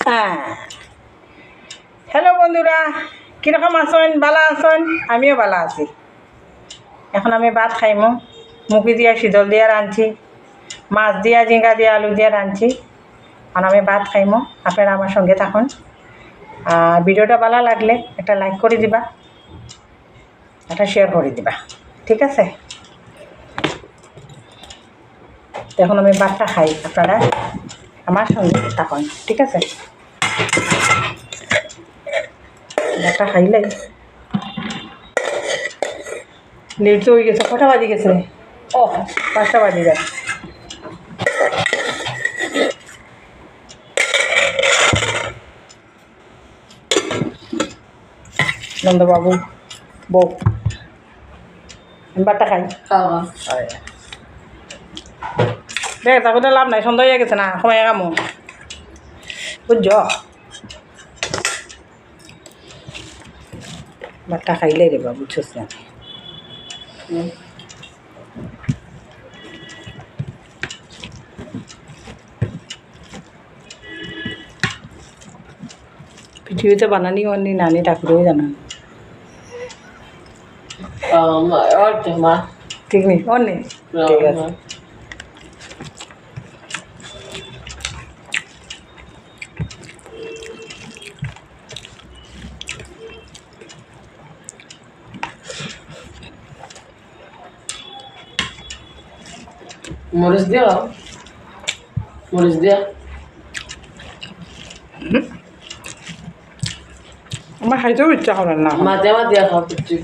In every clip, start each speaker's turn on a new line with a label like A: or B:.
A: হ্যাঁ, হ্যালো বন্ধুরা, কীরকম আছেন? ভালো আছেন? আমিও ভালো আছি। এখন আমি ভাত খাইমো। মুখি দিয়া শীতল দিয়া রাঁধছি, মাছ দিয়া ঝিঙ্গা দিয়া আলু দিয়া রাঁধছি। এখন আমি ভাত খাইমো। আপনারা আমার সঙ্গে থাকুন। ভিডিওটা ভালো লাগলে একটা লাইক করে দিবা, একটা শেয়ার করে দিবা, ঠিক আছে? এখন আমি ভাতটা খাই, আপনারা আমার সঙ্গে থাকুন, ঠিক আছে? ভাতটা খাইলাই লেট তো হয়ে গেছে। কটা বাজে গেছে? ও, 5টা বাজে যায়। নন্দবাবু বউ, ভাতটা খাই। দেখ তাকে লাভ নাই, সন্ধ্যা হয়ে গেছে না, সময় কামো বুঝছ। ভাতটা খাইলে রে বাবু, বুঝছস না? পৃথিবীতে বানানি অন্য নানি ঠাকুরেও জানান, ঠিক নেই অন্য, ঠিক আছে।
B: মরিচ দিয়া
A: আমার খাইতেও ইচ্ছা করেন না।
B: মাঝে মাঝে খাওয়া করছি।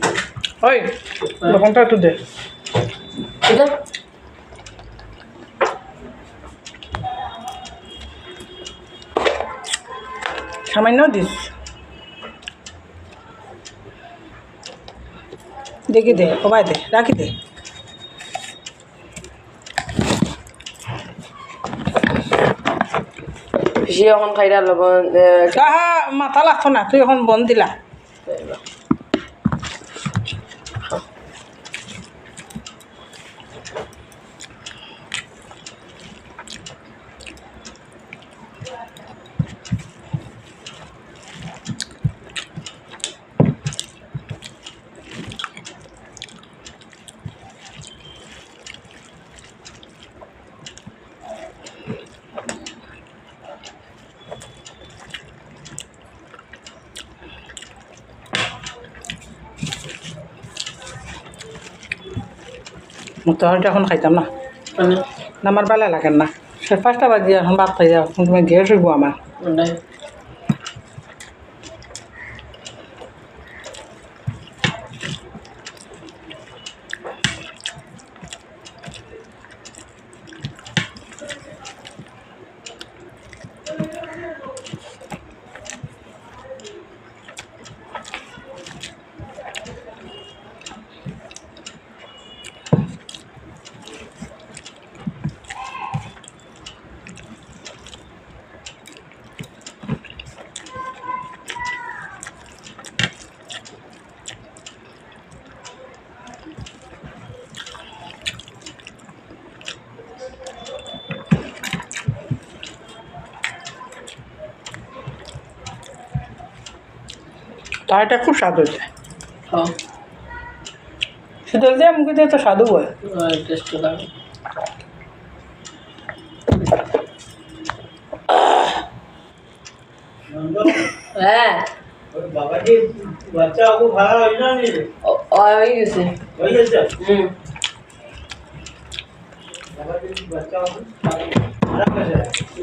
A: ওই দোকানটা একটু দে। সামান্য দিস, দেখি দে, কমাই দে, রাখি দে।
B: পিসি এখন খাইরা লবণ
A: মাথা লাগতো না, তুই এখন বন দিলা। তখন এখন খাইতাম না, আমার ভালো লাগেন না। 5টা বাজে এখন ভাত খাই যাও, তুমি গ্যাস হইব আমার। তারটা খুব স্বাদ হয়েছে। শীতল দিয়ে মুখে দিয়ে তো স্বাদও হয়।
B: হ্যাঁ
C: বাবাজি বাচ্চা আপু ভাড়া হয় না নি?
B: হয়ে গেছে।
C: বাবাজি বাচ্চা আপু ভাড়া করে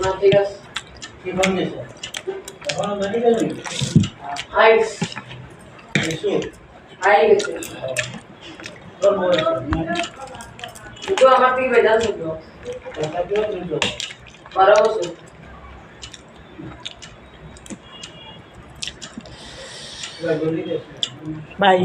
B: না ঠিক আছে।
C: কি বানিয়েছে? এখন মেডিকেল নি?
B: আইস
C: এসো
B: আই গেছে।
C: তোর বল
B: তো আমার থেকে বেজান ছিল।
C: কথা কেউ তুইতো
B: 12 বছর।
C: জলদি দে
A: বাই।